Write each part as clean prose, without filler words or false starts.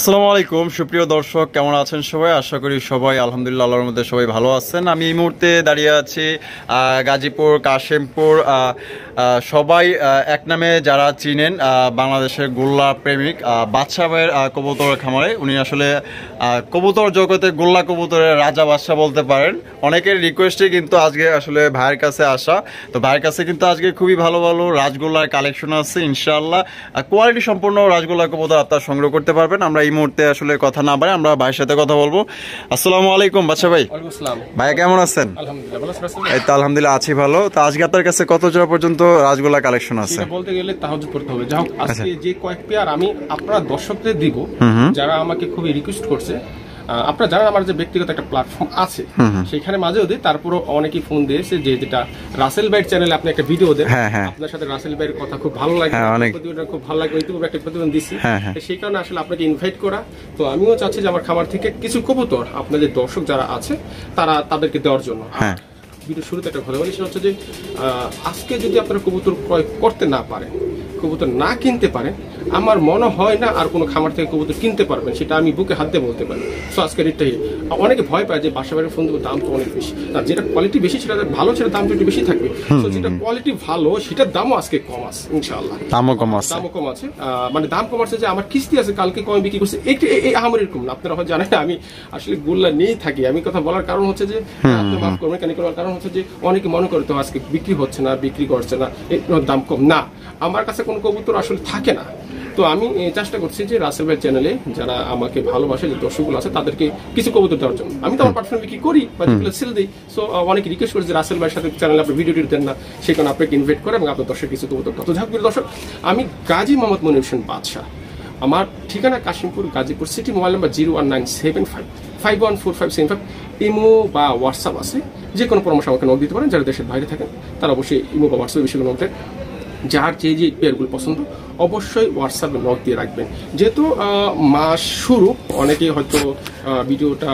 আসসালামু আলাইকুম সুপ্রিয় দর্শক, কেমন আছেন সবাই? আশা করি সবাই আলহামদুলিল্লাহ আল্লাহর মধ্যে সবাই ভালো আছেন। আমি এই মুহূর্তে দাঁড়িয়ে আছি গাজীপুর কাশিমপুর। সবাই এক নামে যারা চিনেন বাংলাদেশের গোল্লা প্রেমিক বাদশা ভাইয়ের কবুতর খামারে। উনি আসলে কবুতর জগতে গোল্লা কবুতরের রাজা বাদশা বলতে পারেন। অনেকের রিকোয়েস্টে কিন্তু আজকে আসলে ভাইয়ের কাছে আসা। তো ভাইয়ের কাছে কিন্তু আজকে খুবই ভালো ভালো রাজগোল্লার কালেকশন আছে ইনশাআল্লাহ। কোয়ালিটি সম্পূর্ণ রাজগোল্লা কবুতর আপনারা সংগ্রহ করতে পারবেন। আমরা এই মুহূর্তে আসলে কথা না বাড়ে আমরা ভাইয়ের সাথে কথা বলবো। আসসালামু আলাইকুম বাদশা ভাই। ভাইয়া কেমন আছেন? এই তো আলহামদুলিল্লাহ আছি ভালো। তো আজকে আপনার কাছে কত জোড়া পর্যন্ত রাজগোল্লা কালেকশন আছে? বলতে গেলে তাহাজ্জুদ করতে হবে। যাই হোক, আজকে যে কয়েক পেয়ার আমি আপনারা দর্শকদের দিব যারা আমাকে খুবই রিকোয়েস্ট করছে। আপনারা জানেন আমার যে ব্যক্তিগত একটা প্ল্যাটফর্ম আছে, সেখানে মাঝেও দিই, তারপরও অনেকেই ফোন দিয়েছে যে যেটা রাসেল ভাইয়ের চ্যানেলে আপনি একটা ভিডিও দেন, আপনার সাথে রাসেল ভাইয়ের কথা খুব ভালো লাগে, প্রতিবেদনটা খুব ভালো লাগে, ইউটিউবে একটা প্রতিবেদন দিচ্ছি, সেই কারণে আসলে আপনাকে ইনভাইট করা। তো আমিও চাচ্ছি যে আমার খামার থেকে কিছু কবুতর আপনাদের দর্শক যারা আছে তাদেরকে দেওয়ার জন্য। ভিডিও শুরুতে একটা কথা বলি, সেটা হচ্ছে যে আজকে যদি আপনারা কবুতর ক্রয় করতে না পারেন, কবুতর না কিনতে পারেন, আমার মনে হয় না আর কোনো খামার থেকে কবুতর কিনতে পারবেন, সেটা আমি বুকে হাত দিয়ে বলতে পারি। সো আজকে রেটটাই অনেকে ভয় পায় যে বাসা বাড়ির ফোন দেবো, দাম তো অনেক বেশি। না, যেটা কোয়ালিটি বেশি সেটা ভালো, সেটা দাম তো একটু বেশি থাকবে। তো যেটা কোয়ালিটি ভালো সেটার দামও আজকে কম আছে ইনশাআল্লাহ। দামও কম আছে, মানে দাম কম আছে যে আমার কিস্তি আছে, কালকে কমে বিক্রি করছে, একটু এই আমার এরকম না। আপনারা হয়তো জানেন না আমি আসলে গোল্লা নিয়েই থাকি। আমি কথা বলার কারণ হচ্ছে যে আপনি মাফ করবেন, কেন করার কারণ হচ্ছে যে অনেকে মনে করে তো আজকে বিক্রি হচ্ছে না, বিক্রি করছে না, দাম কম না। আমার কাছে কোনো কবুতর আসলে থাকে না। তো আমি চেষ্টা করছি যে রাসেল ভাই চ্যানেলে যারা আমাকে ভালোবাসে, যে দর্শকগুলো আছে, তাদেরকে কিছু কবুতর দেওয়ার জন্য। আমি তো আমার পার্টনার বিক্রি করি বা যেগুলো সেল দিই। সো অনেকে রিকোয়েস্ট করে যে রাসেল ভাইয়ের সাথে চ্যানেলে আপনি ভিডিও দেন না, সেখানে আপনাকে ইনভাইট করে এবং আপনার দর্শক কিছু কবুতর। তো যাক দর্শক, আমি গাজী মোহাম্মদ মনির হোসেন বাদশা। আমার ঠিকানা Kashimpur, Gazipur city. Mobile number 01975514575। Imo বা হোয়াটসঅ্যাপ আছে, যে কোনো পরামর্শ আমাকে নক দিতে পারেন। যারা দেশের বাইরে থাকেন তারা অবশ্যই ইমো বা হোয়াটসঅ্যাপে বিষয়গুলো নক দেন। যার যে পেয়ারগুলো পছন্দ অবশ্যই হোয়াটসঅ্যাপে নক দিয়ে রাখবেন। যেহেতু মাস শুরু, অনেকেই হয়তো ভিডিওটা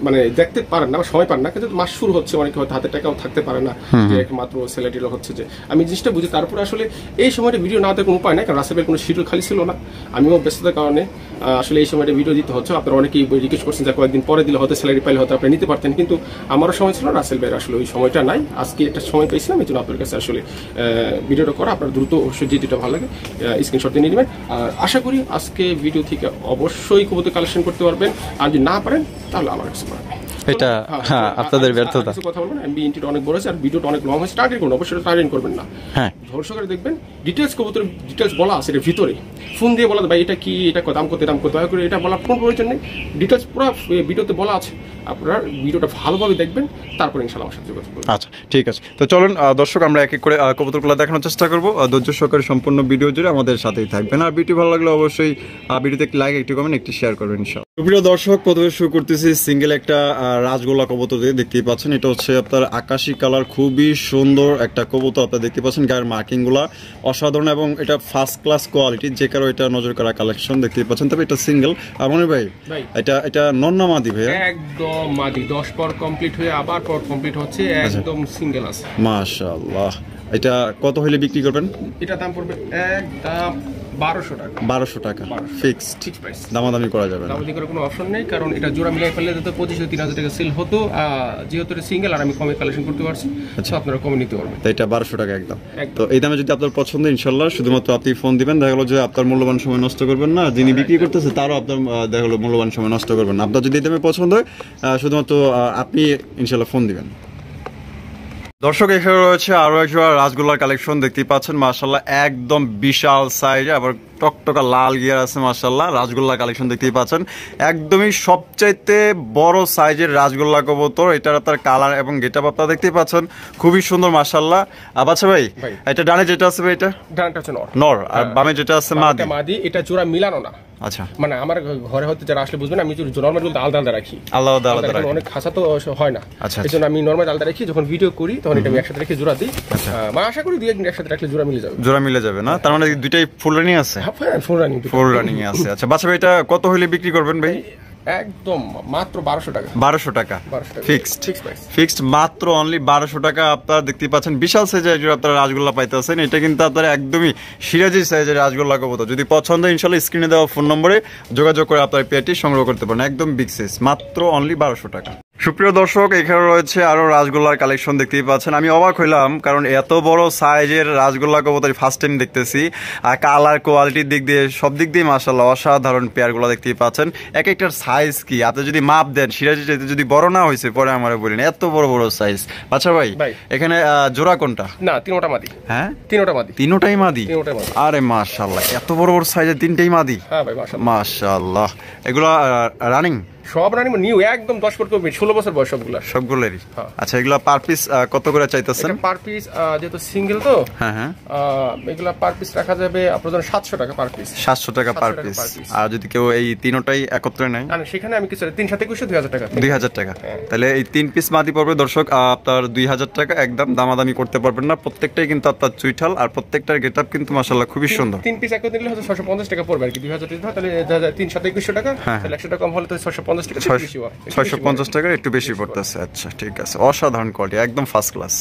মানে দেখতে পারেন না বা সময় পান না, কিন্তু মাস শুরু হচ্ছে, অনেকে হয়তো হাতে টাকাও থাকতে পারে না, যে একমাত্র স্যালারিটা হচ্ছে যে আমি জিনিসটা বুঝি। তারপরে আসলে এই সময়টা ভিডিও না দেওয়ার কোনো উপায় নাই, কারণ রাসেলের কোনো শিডিউল খালি ছিল না, আমিও ব্যস্ততার কারণে আসলে এই সময়টা ভিডিও দিতে হচ্ছে। আপনারা অনেকেই রিকোয়েস্ট করছেন যে কয়েকদিন পরে দিলে হয়তো স্যালারি পাইলে হয়তো আপনি নিতে পারতেন, কিন্তু আমারও সময় ছিল, রাসেল ভাইয়ের আসলে ওই সময়টা নাই। আজকে একটা সময় পেয়েছিলাম, এই জন্য আপনার কাছে আসলে ভিডিওটা করা। আপনার দ্রুত অবশ্যই যেটা ভালো লাগে স্ক্রিনশট দিয়ে নিয়ে নেবেন। আর আশা করি আজকে ভিডিও থেকে অবশ্যই কবুতর কালেকশন করতে পারবেন, আর যদি না পারেন তাহলে আমার কাছে পারবেন। এটা আপনাদের ব্যর্থতা। কিছু কথা বলবেন, এমবি ইন্টিটা অনেক বড় আছে আর ভিডিওটা অনেক লং হয়েছে, টার্গেট করুন, অবশ্যই টার্গেট করবেন না। ধর্ষকের দেখবেন ডিটেলস, কবুতরের ডিটেলস বলা আছে এর ভিতরে। ফোন দিয়ে বলা ভাই এটা কি, এটা দাম করতে দয়া করে এটা বলা কোনো প্রয়োজন নেই। ডিটেলস পুরো ভিডিওতে বলা আছে, আপনারা ভিডিওটা ভালোভাবে দেখবেন, তারপর ইনশাআল্লাহ আমার সাথে যোগাযোগ করবেন। আচ্ছা ঠিক আছে। তো চলুন দর্শক, আমরা এক এক করে কবুতরগুলো দেখানোর চেষ্টা করবো। ধৈর্য সহকারে সম্পূর্ণ ভিডিও জুড়ে আমাদের সাথেই থাকবেন। আর ভিডিও ভালো লাগলে অবশ্যই ভিডিওতে একটি লাইক, একটি কমেন্ট, একটি শেয়ার করবেন ইনশাআল্লাহ। প্রিয় দর্শক, প্রথমে শুরু করতেছি সিঙ্গেল একটা রাজগোল্লা কবুতর দিয়ে। দেখতেই পাচ্ছেন এটা হচ্ছে আপনার আকাশি কালার, খুবই সুন্দর একটা কবুতর। আপনারা দেখতে পাচ্ছেন গায়ের মার্কিং গুলা অসাধারণ এবং এটা ফার্স্ট ক্লাস কোয়ালিটি, যে কারো এটা নজর করা কালেকশন দেখতেই পাচ্ছেন। তবে এটা সিঙ্গেল। মনির ভাই, এটা নন না মাদি ভাই? একদম মাদি, 10 পর কমপ্লিট হয়ে আবার পর কমপ্লিট হচ্ছে, একদম সিঙ্গেল আছে। মাশাআল্লাহ। এটা কত হইলে বিক্রি করবেন? এটা দাম পড়বে একদম 1200 টাকা। 1200 টাকা ফিক্সড প্রাইস, দামাদামি করা যাবে না? দামাদামি করার কোনো অপশন নেই, কারণ এটা জোড়া মিলাই ফেললে তো 2500-3000 টাকা সেল হতো। যেহেতু এটা সিঙ্গেল আর আমি কমে কালেকশন করতে পারছি, আচ্ছা আপনারা কমে নিতে পারবেন। তো এটা 1200 টাকা একদম। তো এই দামে যদি আপনার পছন্দ, ইনশাআল্লাহ শুধুমাত্র আপনি ফোন দিবেন। দেখা গেলো যে আপনার মূল্যবান সময় নষ্ট করবেন না, যিনি বিক্রি করতেছে তারও আপনার দেখা গেলো মূল্যবান সময় নষ্ট করবেন না। আপনার যদি এই দামে পছন্দ হয়, শুধুমাত্র আপনি ইনশাআল্লাহ ফোন দিবেন। দর্শক, এখানে রয়েছে আরো একজোড়া রাজগোল্লার কালেকশন দেখতেই পাচ্ছেন। মাশাআল্লাহ একদম বিশাল সাইজ, আবার টকটকা লাল গিয়ার আছে। মাশাআল্লাহ রাজগোল্লা কালেকশন দেখতেই পাচ্ছেন, একদমই সবচাইতে বড় সাইজের রাজগোল্লা কবুতর। এটার তার কালার এবং গেটআপ আপনারা দেখতেই পাচ্ছেন, খুবই সুন্দর মাশাআল্লাহ। আচ্ছা ভাই, এটা ডানে যেটা আছে ভাই, এটা ডানটা হচ্ছে নর, আর বামে যেটা আছে মাদি। এটা জোড়া মিলানো না। আচ্ছা, মানে আমার ঘরে হয়তো যারা আসলে বুঝবেন, আমি নরমাল বলতে আলাদা রাখি, আলাদা অনেক খাসা তো হয় না, এই জন্য আমি নরমাল আলাদা রাখি। যখন ভিডিও করি তখন এটা আমি একসাথে রেখে জোড়া দিই। মানে আশা করি 2-1 একসাথে রাখলে জোড়া মিলে যাবে না? তার মানে দুইটাই ফুল রানিং আছে? ফুল রানিং আছে। আচ্ছা বাচ্চা ভাই, এটা কত হইলে বিক্রি করবেন ভাই? একদম মাত্র 1200 টাকা। 1200 টাকা 1200 টাকা ফিক্সড। Fix price. ফিক্সড মাত্র অনলি 1200 টাকা। আপনারা দেখতে পাচ্ছেন বিশাল সাইজের আপনারা রাসগোল্লা পাইতেছেন। এটা কিন্তু আপনারা একদমই সিরাজি সাইজের রাসগোল্লা কবুতর। যদি পছন্দ ইনশাআল্লাহ স্ক্রিনে দেওয়া ফোন নম্বরে যোগাযোগ করে আপনার পেয়ারটি সংগ্রহ করতে পারেন। একদম বিগ সাইজ, মাত্র অনলি 1200 টাকা। সুপ্রিয় দর্শক, এখানে রয়েছে আরো রাসগোল্লার কালেকশন দেখতেই পাচ্ছেন। আমি অবাক হইলাম, কারণ এত বড় সাইজের রাসগোল্লা কবুতর ফার্স্ট টাইম দেখতেছি। আর কালার কোয়ালিটির দিক দিয়ে সব দিক দিয়ে মাশাআল্লাহ অসাধারণ পেয়ারগুলো দেখতেই পাচ্ছেন। এক একটার সাইজ কি আপনি যদি মাপ দেন, সিরাজি যদি বড় না হয়েছে পরে আমার বলেন, এত বড় বড় সাইজ। আচ্ছা ভাই, এখানে জোড়া কোনটা? না, তিনোটা মাদি। হ্যাঁ, তিনোটা মাদি। তিনোটাই মাদি? তিনোটাই মাদি। আরে মাশাআল্লাহ, এত বড় বড় সাইজের তিনটাই মাদি? হ্যাঁ ভাই, মাশাআল্লাহ মাশাআল্লাহ। এগুলো রানিং? সব রানিং, নিউ, একদম 10 ফুট কমে 16 বছর বয়স সবগুলা। সবগুলোরই? আচ্ছা, এগুলো পার পিস কত করে চাইতেছেন? পার পিস যেহেতু সিঙ্গেল তো, হ্যাঁ হ্যাঁ, এগুলা পার পিস রাখা যাবে আপনার জন্য 700 টাকা পার পিস। 700 টাকা পার পিস। আর যদি কেউ এই তিনটাই একত্রে নেয়? না, সেখানে আমি কিছু 3 সাথে 2000 টাকা। 2000 টাকা। তাহলে এই 3 পিস মাদি পড়বে দর্শক আপনার 2000 টাকা। একদম দামাদামি করতে পারবেন না। প্রত্যেকটাই কিন্তু আপনার চুইঠাল, আর প্রত্যেকটার গেটআপ কিন্তু মাশাআল্লাহ খুবই সুন্দর। 3 পিস একত্রে নিলে হয়তো 650 টাকা পড়বে আর কি। 2000 টাকা তাহলে 3 সাথে 2100 টাকা, তাহলে 100 টাকা কম হলে তো 650 টাকা, 650 টাকা একটু বেশি পড়তেছে। আচ্ছা ঠিক আছে, অসাধারণ কোয়ালিটি, একদম ফার্স্ট ক্লাস।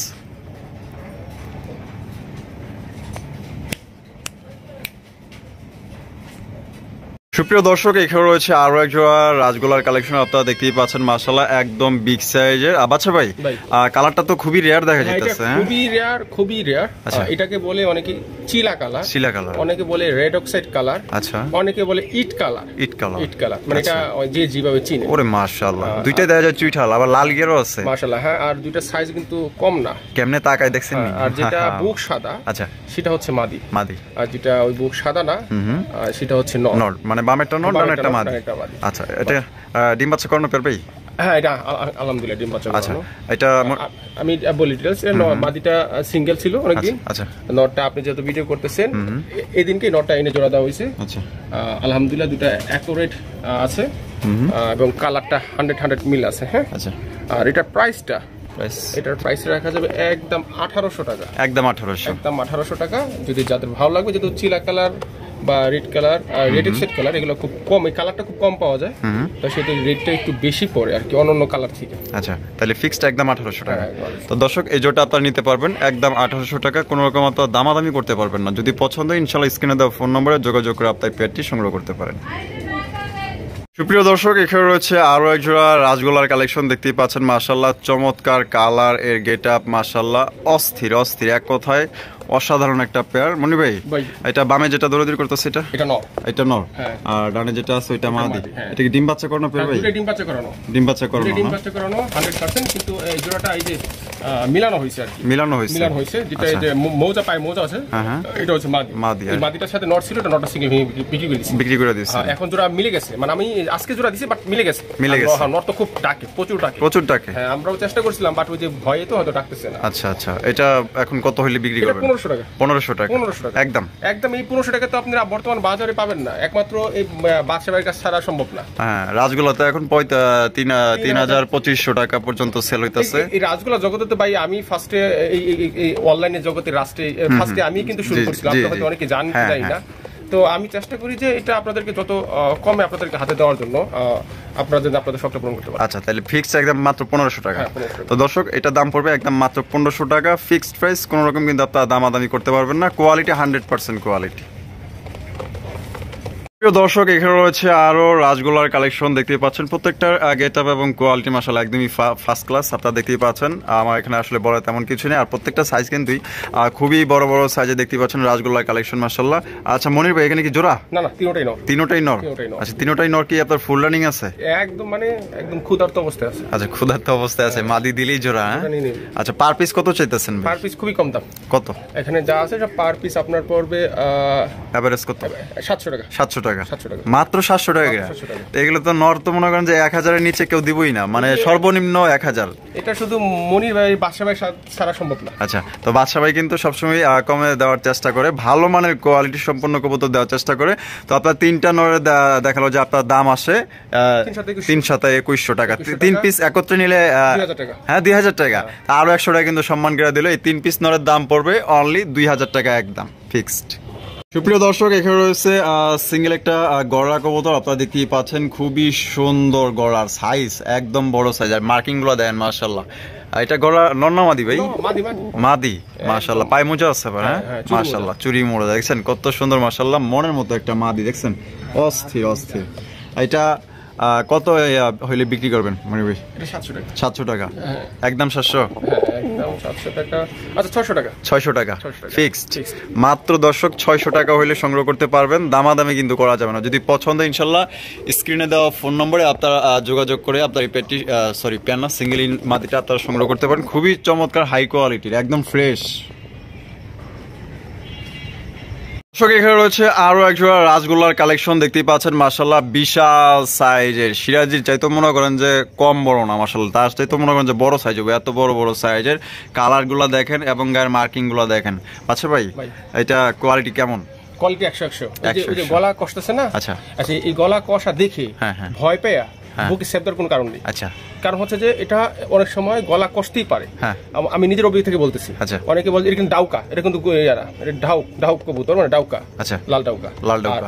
সুপ্রিয় দর্শক, এখানে রয়েছে আরো এক জোড়া রাসগোল্লার কালেকশন। আপনারা দেখতেই পাচ্ছেন মাশাআল্লাহ একদম বিগ সাইজের। আচ্ছা ভাই, কালারটা তো খুবই রেয়ার দেখা যাচ্ছে। খুবই রেয়ার, খুবই রেয়ার। এটাকে বলে অনেকে চিলা কালার, চিলা কালার, অনেকে বলে রেড অক্সাইড কালার, আচ্ছা, অনেকে বলে ইট কালার। ইট কালার, ইট কালার মানে এটা যে যেভাবে চিনে। ওরে মাশাআল্লাহ, দুইটাই দেখা যায় চুইঠাল, আবার লাল গিয়ারও আছে মাশাআল্লাহ। হ্যাঁ, আর দুইটা সাইজ কিন্তু কম না। কেমনে তাকায় দেখছেন? আর যেটা বুক সাদা, আচ্ছা, সেটা হচ্ছে মাদি। মাদি। আর যেটা ওই বুক সাদা না, সেটা হচ্ছে নর। মানে বামেরটা নর, ডানেরটা মাদি। আচ্ছা, এটা ডিম বাচ্চা করানো পেয়ার ভাই? হ্যাঁ, এটা আলহামদুলিল্লাহ ডিম বাচ্চা করানো। এটা আমি বলি ডিটেইলস। মাদিটা সিঙ্গেল ছিল অনেকদিন। আচ্ছা, নটটা আপনি যেহেতু ভিডিও করতেছেন, এই দিনকেই নটটা এনে জোড়া দেওয়া হয়েছে। আচ্ছা, আলহামদুলিল্লাহ দুটা অ্যাকুরেট আছে এবং কালারটা 100 মিল আছে। হ্যাঁ, আচ্ছা। আর এটার প্রাইসটা, এটার প্রাইস রাখা যাবে একদম 1800 টাকা। একদম 1800? একদম 1800 টাকা। যদি যাদের ভালো লাগবে, যেহেতু চিলা কালার বা রেড কালার, রেড এক্সেড কালার, এগুলো খুব কম, এই কালারটা খুব কম পাওয়া যায়, তো সেটা রেটটা একটু বেশি পড়ে আর কি অন্য কালার থেকে। আচ্ছা, তাহলে ফিক্সড একদম 1800 টাকা। তো দর্শক, এই জোড়াটা আপনারা নিতে পারবেন একদম 1800 টাকা। কোনো রকম আপনারা দামাদামি করতে পারবেন না। যদি পছন্দ হয় ইনশাআল্লাহ স্ক্রিনে দেওয়া ফোন নম্বরে যোগাযোগ করে আপনার পেয়ারটি সংগ্রহ করতে পারেন। সুপ্রিয় দর্শক, এখানে রয়েছে আরো এক জোড়া রাসগোল্লার কালেকশন দেখতেই পাচ্ছেন মাশাআল্লাহ। চমৎকার কালার, এর গেটআপ মাশাআল্লাহ অস্থির অস্থির, এক কথায় অসাধারণ একটা পেয়ার। মনি ভাই, এটা বামে যেটা দৌড়াদৌড়ি করতেছে এটা নর? এটা নর। আর ডানে যেটা আছে ওইটা মাদি। এটা কি ডিম বাচ্চা করানো পেয়ার ভাই? ডিম বাচ্চা করানো। ডিম বাচ্চা করানো, ডিম বাচ্চা করানো 100%। কিন্তু এই জোড়াটা এই যে মিলানো হয়েছে আর কি। মিলানো হয়েছে যেটা এই যে মৌজা পায়, মৌজা আছে, এটা হচ্ছে মাদি। এই মাদিটার সাথে নট ছিল, এটা নটটা সিঙ্গেল বিক্রি করে দিয়েছি। এখন জোড়া মিলে গেছে, মানে আমি আজকে জোড়া দিছি বাট মিলে গেছে। হ্যাঁ, নট তো খুব ডাকে, প্রচুর ডাকে। হ্যাঁ, আমরাও চেষ্টা করছিলাম বাট ওই যে ভয়ে তো হয়তো ডাকতেছে না। আচ্ছা আচ্ছা, এটা এখন কত হইলে বিক্রি করবেন? 1500 টাকা। 1500 টাকা? 1500 টাকা একদম। এই 1500 টাকা তো আপনারা বর্তমান বাজারে পাবেন না, একমাত্র এই বাদশা ভাইয়ের কাছে ছাড়া সম্ভব না। হ্যাঁ, রাসগোল্লা তো এখন 3200 টাকা পর্যন্ত সেল হইতাছে। এই রাসগোল্লা জগতে তো ভাই আমি ফার্স্টে এই অনলাইনে জগতে ফার্স্টে আমি কিন্তু শুরু করছিলাম, আপনারা হয়তো অনেকে জানেন কি জানি না। তো আমি চেষ্টা করি যে এটা আপনাদেরকে যত কমে আপনাদেরকে হাতে দেওয়ার জন্য, আপনারা যেন আপনাদের শখটা পূরণ করতে পারেন। আচ্ছা, তাহলে ফিক্সড একদম মাত্র 1500 টাকা। তো দর্শক, এটা দাম পড়বে একদম মাত্র 1500 টাকা ফিক্সড প্রাইস। কোনো রকম কিন্তু আপনারা দামাদামি করতে পারবেন না। Quality 100% quality. দর্শক, এখানে রয়েছে আরো রাসগোল্লার কালেকশন দেখতেই পাচ্ছেন। প্রত্যেকটার গেটআপ এবং কোয়ালিটি মাশাআল্লাহ একদমই ফার্স্ট ক্লাস। আপনারা দেখতেই পাচ্ছেন, আমার এখানে আসলে বড় তেমন কিছু নেই। আর প্রত্যেকটা সাইজ কিন্তু খুবই বড় বড় সাইজে দেখতেই পাচ্ছেন রাসগোল্লার কালেকশন মাশাআল্লাহ। আচ্ছা মনির ভাই, এখানে কি জোড়া? না না, তিনটাই নর। তিনটাই নর? আচ্ছা, তিনটাই নর। কি আপনার ফুল রানিং আছে? একদম, মানে একদম ক্ষুধার্ত অবস্থায় আছে। আচ্ছা, ক্ষুধার্ত অবস্থায় আছে, মাদি দিলেই জোড়া। আচ্ছা, পার পিস কত চাইতেছেন? পার পিস খুবই কম দাম। কত? এখানে যা আছে সব পার পিস আপনার পড়বে এভারেজ কত? 700 টাকা। 700 টাকা? মাত্র 700 টাকা। এগুলো তো নর তো মনে করেন যে 1000 এর নিচে কেউ দিবই না, মানে সর্বনিম্ন 1000। এটা শুধু মনির ভাই, বাদশা ভাই ছাড়া সম্ভব না। আচ্ছা, তো বাদশা ভাই কিন্তু সবসময় কমে দেওয়ার চেষ্টা করে, ভালো মানের কোয়ালিটি সম্পন্ন কবুতর দেওয়ার চেষ্টা করে। তো আপনার তিনটা নরে দেখালো যে আপনার দাম আসে 32100 টাকা। 3 পিস একত্রে নিলে 2000 টাকা। হ্যাঁ, 2000 টাকা। আরো 100 টাকা কিন্তু সম্মান করে দিল। এই 3 পিস নরের দাম পড়বে অনলি 2000 টাকা, একদম ফিক্সড। সুপ্রিয় দর্শক, এখানে রয়েছে সিঙ্গেল একটা গড়া কবুতর। আপনারা দেখতেই পাচ্ছেন খুবই সুন্দর গড়ার সাইজ, একদম বড় সাইজ। আর মার্কিং গুলো দেন মাশাআল্লাহ। এটা গড়া নর মাদি ভাই? মাদি মাশাআল্লাহ। পায়ে মোজা আছে ভাই? হ্যাঁ মাশাআল্লাহ, চুরি মোড়া দেখছেন কত সুন্দর মাশাআল্লাহ। মনের মতো একটা মাদি দেখছেন, অস্থির অস্থির। এটা কত হইলে বিক্রি করবেন মনে ভাই? 700 টাকা। একদম 700? আচ্ছা 600 টাকা ফিক্সড। মাত্র দর্শক 600 টাকা হইলে সংগ্রহ করতে পারবেন, দামাদামি কিন্তু করা যাবে না। যদি পছন্দ ইনশাল্লাহ স্ক্রিনে দেওয়া ফোন নম্বরে আপনারা যোগাযোগ করে আপনার এই পেটি প্যানা সিঙ্গেল মাদিটা আপনারা সংগ্রহ করতে পারেন। খুবই চমৎকার হাই কোয়ালিটির, একদম ফ্রেশ। দর্শক, এখানে রয়েছে আরো এক জোড়া রাজগোল্লার কালেকশন দেখতেই পাচ্ছেন মাশাআল্লাহ। বিশাল সাইজের, সিরাজির চাইতে মনে করেন যে কম বড় না মাশাআল্লাহ, তার চাইতে মনে করেন যে বড় সাইজ হবে। এত বড় বড় সাইজের কালার গুলা দেখেন এবং গায়ের মার্কিং গুলা দেখেন। আচ্ছা ভাই, এটা কোয়ালিটি কেমন? কোয়ালিটি 100 এই যে গলা কষতেছে না, আচ্ছা এই গলা কষা দেখে ভয় পেয়ে বুকে সেভ দেওয়ার কোনো কারণ নেই। আচ্ছা, কারণ হচ্ছে যে এটা অনেক সময় গলা কষতেই পারে। আমি নিজের অভিজ্ঞতা থেকে বলতেছি। অনেকে বলে এটা কিন্তু ডাউকা, এটা কিন্তু ডাউক কবুতর, মানে ডাউকা। আচ্ছা, লাল ডাউকা।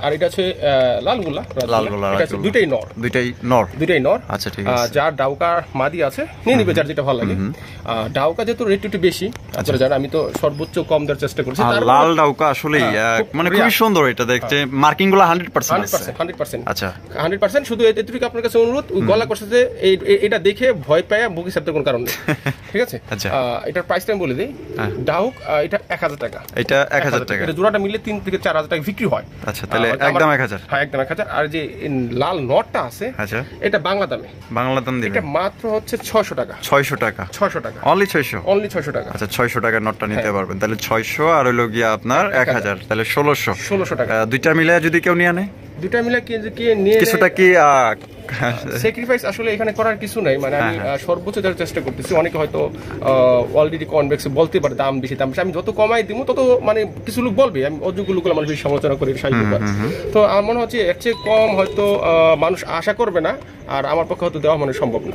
আর এটা হচ্ছে লালগুলা। এটা দুইটাই নর। আচ্ছা ঠিক আছে। যার ডাউকা মাদি আছে নিয়ে নিবে, যার যেটা ভালো লাগে। ডাউকা যেহেতু রেট একটু বেশি, আপনারা জানেন আমি তো সর্বোচ্চ কম দেওয়ার চেষ্টা করছি। লাল ডাউকা আসলে মানে খুবই সুন্দর, এটা দেখতে মার্কিং গুলো 100%। আচ্ছা 100%। শুধু এটুকু আপনার কাছে অনুরোধ, গলা কষাতে এটা দেখে ভয় পায় বুকে সেভ দেওয়ার কোনো কারণ নেই। ঠিক আছে? এটার প্রাইসটা আমি বলে দিই। ডাউক এটা 1000 টাকা। এটা 1000 টাকা। এটা জোড়াটা মিলে 3 থেকে 4000 টাকা বিক্রি হয়। আচ্ছা, তাহলে একদম 1000। হ্যাঁ একদম 1000। আর যে লাল নটটা আছে, আচ্ছা এটা বাংলা দাম দিবেন। এটা মাত্র হচ্ছে 600 টাকা। 600 টাকা। অনলি 600 টাকা। আচ্ছা 600 টাকার নটটা নিতে পারবেন। তাহলে 600 আর হইলো গিয়া আপনার 1000, তাহলে 1600 টাকা। দুইটা মিলে যদি কেউ নিয়ে নেয়, দুইটা মিলে কি নিয়ে কিছুটা কি স্যাক্রিফাইস আসলে এখানে করার কিছু নাই। মানে আমি সর্বোচ্চ দেওয়ার চেষ্টা করতেছি। অনেকে হয়তো অলরেডি কনভেক্স বলতে পারে দাম বেশি। আমি যত কমাই দিব তত মানে কিছু লোক বলবে আমি অযোগ্য লোক মানুষ বেশি সমালোচনা করি, তো আমার মনে হচ্ছে এর চেয়ে কম হয়তো মানুষ আশা করবে না, আর আমার পক্ষে হয়তো দেওয়া মানে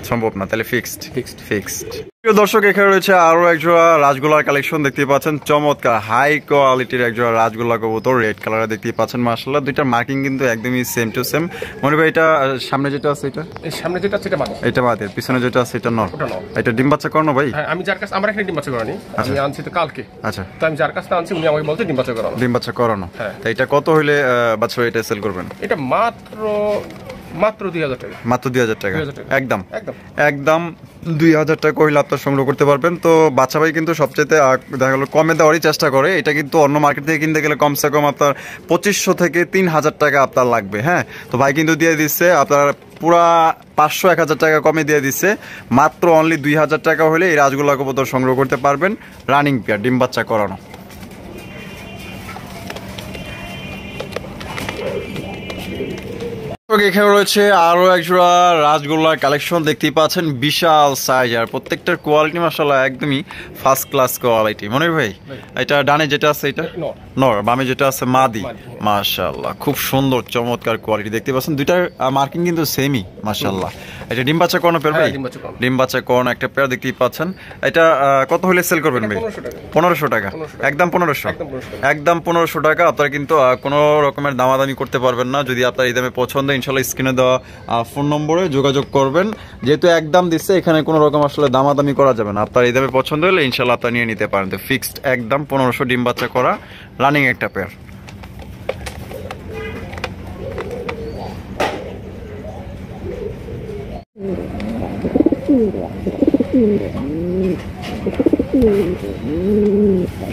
সম্ভব না। তাহলে ফিক্সড। প্রিয় দর্শক, এখানে রয়েছে আরো এক জোড়া রাজগোল্লার কালেকশন দেখতে পাচ্ছেন। চমৎকার হাই কোয়ালিটির এক জোড়া রাজগোল্লা কবুতর, রেড কালারে দেখতে পাচ্ছেন মাশাআল্লাহ। দুইটার মার্কিং কিন্তু একদমই সেম টু সেম। মনে ভাই এটা সামনে যেটা আছে, এটা মাদি, পিছনে যেটা আছে এটা নর। এটা ডিম বাচ্চা করানো ভাই? আমি যার কাছে, আমার এখানে ডিম বাচ্চা করানি, আমি আনছি তো কালকে। আচ্ছা, তো আমি যার কাছে আনছি উনি আমাকে বলতে ডিম বাচ্চা করানো। তো এটা কত হইলে বাচ্চা এটা সেল করবেন? এটা মাত্র 2000 টাকা। মাত্র 2000 টাকা। একদম 2000 টাকা হইলে আপনার সংগ্রহ করতে পারবেন। তো বাচ্চা ভাই কিন্তু সবচেয়ে দেখা গেল কমে দেওয়ারই চেষ্টা করে। এটা কিন্তু অন্য মার্কেট থেকে কিনতে গেলে কমসে কম আপনার 2500 থেকে 3000 টাকা আপনার লাগবে। হ্যাঁ, তো ভাই কিন্তু দিয়ে দিচ্ছে আপনার পুরা 500-1000 টাকা কমে দিয়ে দিচ্ছে। মাত্র অনলি 2000 টাকা হলে এই রাজগোল্লা কবুতর সংগ্রহ করতে পারবেন, রানিং পেয়ার, ডিম বাচ্চা করানো। এখানে রয়েছে আরো এক জোড়া রাজগোল্লার কালেকশন দেখতেই পাচ্ছেন, বিশাল সাইজ, আর প্রত্যেকটার কোয়ালিটি মাশাআল্লাহ একদমই ফার্স্ট ক্লাস কোয়ালিটি। মনির ভাই, এটা ডানে যেটা আছে এটা নর, বামে যেটা আছে মাদি। মাশাআল্লাহ খুব সুন্দর চমৎকার কোয়ালিটি দেখতে পাচ্ছেন। দুইটার মার্কিং কিন্তু সেমই মাশাআল্লাহ। এটা ডিম বাচ্চা করানো পেয়ার ভাই? ডিম বাচ্চা করানো একটা পেয়ার দেখতেই পাচ্ছেন। এটা কত হলে সেল করবেন ভাই? 1500 টাকা। একদম 1500 টাকা। আপনারা কিন্তু কোনো রকমের দামাদামি করতে পারবেন না। যদি আপনার এই দামে পছন্দ, ইনশাআল্লাহ স্ক্রিনে দেওয়া ফোন নম্বরে যোগাযোগ করবেন। যেহেতু একদম দিচ্ছে, এখানে কোনো রকম আসলে দামাদামি করা যাবে না। আপনার এই দামে পছন্দ হলে ইনশাআল্লাহ আপনারা নিয়ে নিতে পারেন। তো ফিক্সড একদম 1500, ডিম বাচ্চা করা, রানিং একটা পেয়ার।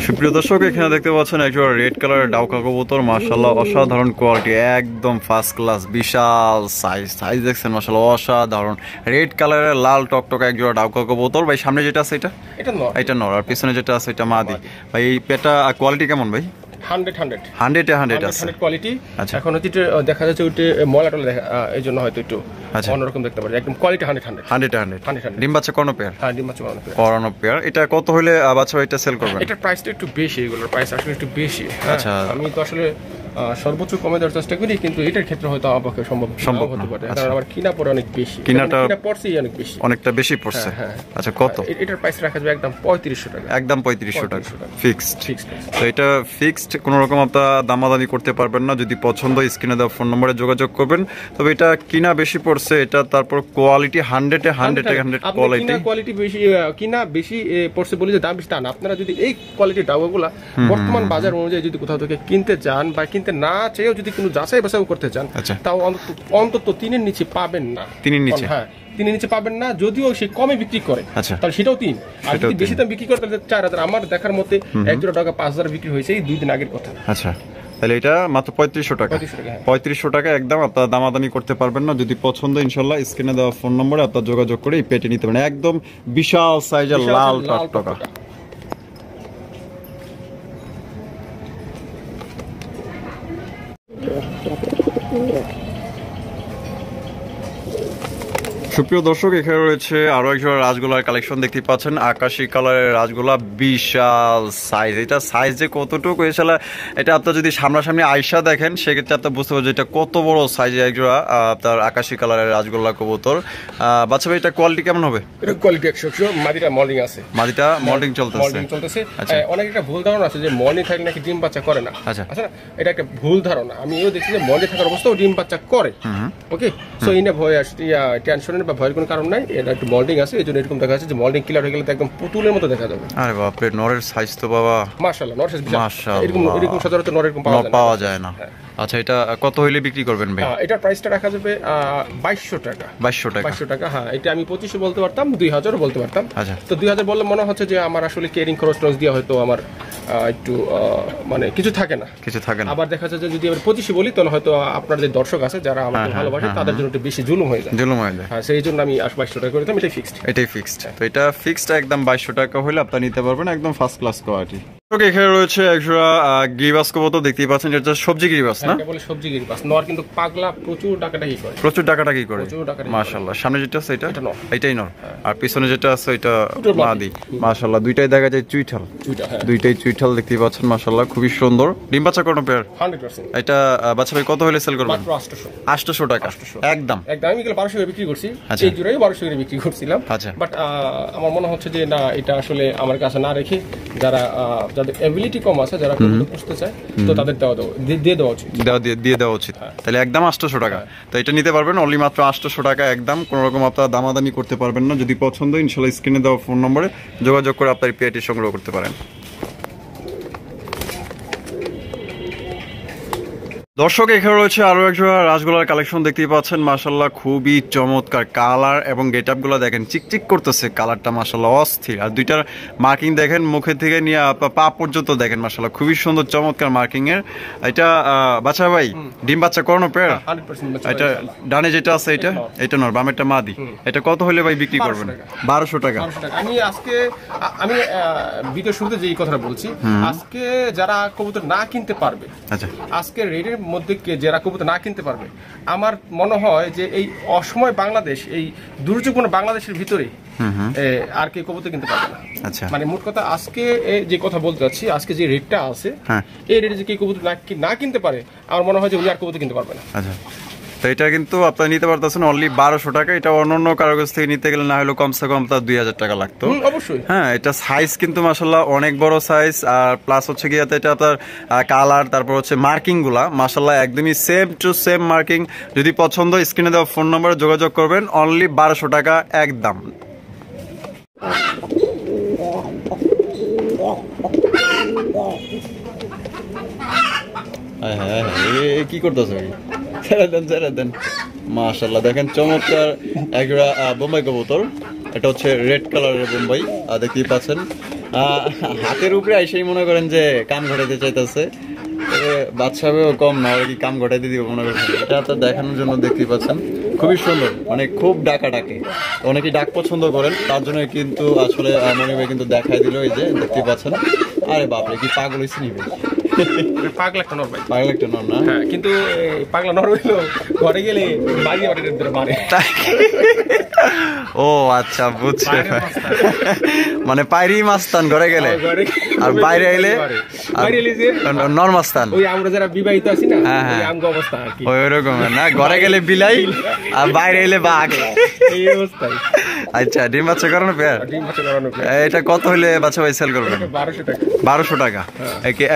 সুপ্রিয় দর্শক, এখানে দেখতে পাচ্ছেন একজোড়া রেড কালারের ডাউকা কবুতর, মাশাআল্লাহ অসাধারণ কোয়ালিটি, একদম ফার্স্ট ক্লাস, বিশাল সাইজ দেখছেন মাশাআল্লাহ অসাধারণ। রেড কালারের লাল টকটকা একজোড়া ডাউকা কবুতর। ভাই সামনে যেটা আছে এটা নর, আর পিছনে যেটা আছে এটা মাদি। ভাই এই পেটা কোয়ালিটি কেমন ভাই? 100 আছে কোয়ালিটি। এখন হচ্ছে দেখা যাচ্ছে ওইটা ময়লা টলা দেখা, এই জন্য হয়তো একটু অন্যরকম দেখতে পারে। একদম কোয়ালিটি 100। ডিম বাচ্চা করানো পেয়ার? হ্যাঁ, ডিম বাচ্চা করানো পেয়ার। এটা কত হলে বাচ্চা এটা সেল করবেন? এটার প্রাইসটা একটু বেশি, এগুলোর প্রাইস আসলে একটু বেশি। আচ্ছা, আমি তো আসলে সর্বোচ্চ কমে দেওয়ার চেষ্টা করি, কিন্তু এটার ক্ষেত্রে হয়তো আমার পক্ষে সম্ভব হতে পারে, কারণ আমার কিনা পড়ে অনেক বেশি, কিনা পড়ছেই অনেক বেশি, অনেকটা বেশি পড়ছে। আচ্ছা, কত? এটার প্রাইস রাখা যাবে একদম 3500 টাকা। একদম 3500 টাকা ফিক্সড। তো এটা ফিক্সড, কোনো রকম আপনারা দামাদামি করতে পারবেন না। যদি পছন্দ স্ক্রিনে দেওয়া ফোন নম্বরে যোগাযোগ করবেন। তবে এটা কিনা বেশি পড়ছে, এটা তারপর কোয়ালিটি 100 কোয়ালিটি বেশি, কিনা বেশি পড়ছে বলে যে দাম বেশি তা না। আপনারা যদি এই কোয়ালিটির ডাবাগুলা বর্তমান বাজার অনুযায়ী যদি কোথাও থেকে কিনতে চান বা কিনতে না চেয়েও যদি কোনো যাচাই বাছাই করতে চান, তাও অন্তত 3-এর নিচে পাবেন না। 3-এর নিচে? হ্যাঁ, 3-এর নিচে পাবেন না। যদিও সে কমে বিক্রি করে তাহলে সেটাও 3, আর যদি বেশি দাম বিক্রি করে তাহলে 4000। আমার দেখার মতে 1 জোড়া টাকা 5000 বিক্রি হয়েছে এই 2 দিন আগের কথা। আচ্ছা, তাহলে এটা মাত্র 3500 টাকা। 3500 টাকা একদম, আপনারা দামাদামি করতে পারবেন না। যদি পছন্দ ইনশাল্লাহ স্ক্রিনে দেওয়া ফোন নম্বরে আপনারা যোগাযোগ করে এই পেটে নিতে পারেন। একদম বিশাল সাইজের লাল টকটকা। সুপ্রিয় দর্শক, এখানে রয়েছে আরো এক জোড়া রাজগোলার কালেকশন দেখতে পাচ্ছেন। আকাশি কালারের রাজগোলা, বিশাল সাইজ। এটা সাইজ যে কতটুকু, এছাড়া এটা আপনার যদি সামনাসামনি আয়সা দেখেন সেক্ষেত্রে আপনার বুঝতে পারবেন এটা কত বড় সাইজের এক জোড়া আপনার আকাশি কালারের রাজগোলা কবুতর। বাচ্চা ভাই, এটা কোয়ালিটি কেমন হবে? এটা কোয়ালিটি 100%। মাদিটা মল্ডিং আছে, মাদিটা মল্ডিং চলতেছে। অনেক একটা ভুল ধারণা আছে যে মল্ডিং থাকলে নাকি ডিম বাচ্চা করে না। আচ্ছা, এটা একটা ভুল ধারণা। আমিও দেখছি যে মল্ডিং থাকার অবস্থাও ডিম বাচ্চা করে। ওকে, সো ইনে ভয় আসছে, টেনশনের বা ভয়ের কোনো কারণ নাই। এটা একটু মল্ডিং আছে, এই জন্য এরকম দেখা যাচ্ছে যে মল্ডিং ক্লিয়ার হয়ে গেলে তো একদম পুতুলের মতো দেখা যাবে। আরে বাপ রে, নরের সাইজ তো বাবা মাশাআল্লাহ, নরের সাইজ মাশাআল্লাহ। এরকম সচরাচর নরের এরকম পাওয়া যায় না। আচ্ছা, এটা কত হইলে বিক্রি করবেন ভাই? এটার প্রাইসটা রাখা যাবে 2200 টাকা। 2200 টাকা। হ্যাঁ, এটা আমি 2500 বলতে পারতাম, 2000 বলতে পারতাম। তো 2000 বললে মনে হচ্ছে যে আমার আসলে কেয়ারিং খরচ দিয়ে হয়তো আমার একটু মানে কিছু থাকে না। আবার দেখা যাচ্ছে যে যদি আমি 2500 বলি তাহলে হয়তো আপনার যে দর্শক আছে যারা আমাকে ভালোবাসে তাদের জন্য একটু বেশি জুলুম হয়ে যায়। হ্যাঁ, সেই জন্য আমি 2200 টাকা করে দিতাম। এটাই ফিক্সড। তো এটা ফিক্সড একদম 2200 টাকা হলে আপনি নিতে পারবেন, একদম ফার্স্ট ক্লাস কোয়ালিটি। এখানে রয়েছে একজোড়া গিরিবাস কবুতর দেখতেই পাচ্ছেন, যেটা সবজি গিরিবাস না? বলে সবজি গিরিবাস। নর কিন্তু পাগলা, প্রচুর ডাকাডাকি করে। মাশাআল্লাহ। সামনে যেটা আছে এটাই নর, আর পিছনে যেটা আছে এটা মাদি। মাশাআল্লাহ, দুইটাই দেখা যায় চুইঠাল। দুইটাই চুইঠাল দেখতেই পাচ্ছেন। মাশাআল্লাহ, খুবই সুন্দর। ডিম বাচ্চা কোনো পেয়ার? 100%। এটা বাচ্চা ভাই কত হলে সেল করবেন? মাত্র 800 টাকা একদম। আমি এগুলো 1200 করে বিক্রি করছি, এই জোড়াই 1200 করে বিক্রি করছিলাম। বাট আমার মনে হচ্ছে যে না, এটা আসলে আমার কাছে না রেখে যাদের এবিলিটি কম আছে, যারা বুঝতে চায়, তো তাদের দিয়ে দেওয়া উচিত। তাহলে একদম 800 টাকা। তো এটা নিতে পারবেন অনলি মাত্র 800 টাকা একদম। কোনো রকম আপনারা দামাদামি করতে পারবেন না। যদি পছন্দ ইনশাআল্লাহ স্ক্রিনে দেওয়া ফোন নম্বরে যোগাযোগ করে আপনার পেয়ারটি সংগ্রহ করতে পারেন। দর্শক, এখানে রয়েছে আরো একজোড়া রাজগোলার কালেকশন দেখতেই পাচ্ছেন। মাশাআল্লাহ, খুবই চমৎকার কালার এবং গেটআপ গুলো দেখেন, চিকচিক করতেছে কালারটা। মাশাআল্লাহ, অস্থির। আর দুইটার মার্কিং দেখেন, মুখে থেকে নিয়ে পা পর্যন্ত দেখেন। মাশাআল্লাহ, খুবই সুন্দর চমৎকার মার্কিং এর। এটা বাচ্চা ভাই, ডিম বাচ্চা করানো পেয়ার? 100%। এটা ডানে যেটা আছে এটা নর, বামেরটা মাদি। এটা কত হলে ভাই বিক্রি করবেন? 1200 টাকা। আমি ভিডিও শুরুতে যেই কথাটা বলছি, আজকে যারা কবুতর না কিনতে পারবে, আজকে রেডের মধ্যে যারা কবুতর না কিনতে পারবে, আমার মনে হয় যে এই অসময় বাংলাদেশ, এই দুর্যোগপূর্ণ বাংলাদেশের ভিতরে আর কি কবুতর কিনতে পারবে না। মানে মোট কথা, আজকে যে কথা বলতে যাচ্ছি, আজকে যে রেটটা আছে, এই রেটে যে কেউ কবুতর না কিনতে পারে, আমার মনে হয় যে উনি আর কবুতর কিনতে পারবে না। তো এটা কিন্তু আপনারা নিতে পারতেছেন অনলি 1200 টাকা। এটা অন্য কারো কাছ থেকে নিতে গেলে না হলে কমসে কম তার 2000 টাকা লাগতো। অবশ্যই। হ্যাঁ, এটা সাইজ কিন্তু মাশাআল্লাহ অনেক বড় সাইজ। আর প্লাস হচ্ছে কি এটা আপনার কালার, তারপর হচ্ছে মার্কিং গুলা মাশাআল্লাহ একদমই সেম টু সেম মার্কিং। যদি পছন্দ স্ক্রিনে দেওয়া ফোন নম্বরে যোগাযোগ করবেন, অনলি 1200 টাকা একদম। কি করতেছে? ছেড়ে দেন। মাশাআল্লাহ, দেখেন চমৎকার একটা বোম্বাই কবুতর। এটা হচ্ছে রেড কালারের বোম্বাই, দেখতেই পাচ্ছেন। হাতের উপরে এসেই মনে করেন যে কাম ঘটাইতে চাইতেছে। বাদশাহেও কম না, কি কাম ঘটাইতে দিব মনে করেন। এটা আপনার দেখানোর জন্য দেখতেই পাচ্ছেন, খুবই সুন্দর। মানে খুব ডাকে, অনেকেই ডাক পছন্দ করেন, তার জন্য কিন্তু আসলে মনে হয় কিন্তু দেখাই দিল। এই যে দেখতেই পাচ্ছেন। আরে বাপরে, কি পাগল হয়েছে নিবে। পাগলা একটা নর ভাই। পাগলা একটা নর না? হ্যাঁ, কিন্তু পাগলা নর হইলো ঘরে গেলে বাড়ি মারে। ও আচ্ছা, বুঝছি। মানে পায়রি মাস্তান ঘরে গেলে, আর বাইরে এলে নর মাস্তান। ওই আমরা যারা বিবাহিত আছি না, ওই আমগো অবস্থা আর কি। ওই রকম না, ঘরে গেলে বিলাই আর বাইরে এলে বাঘ, এই অবস্থায়। আচ্ছা, ডিম বাচ্চা করানো পেয়ার? ডিম বাচ্চা করানো পেয়ার। এটা কত হলে বাচ্চা ভাই সেল করবেন? 1200 টাকা। 1200 টাকা?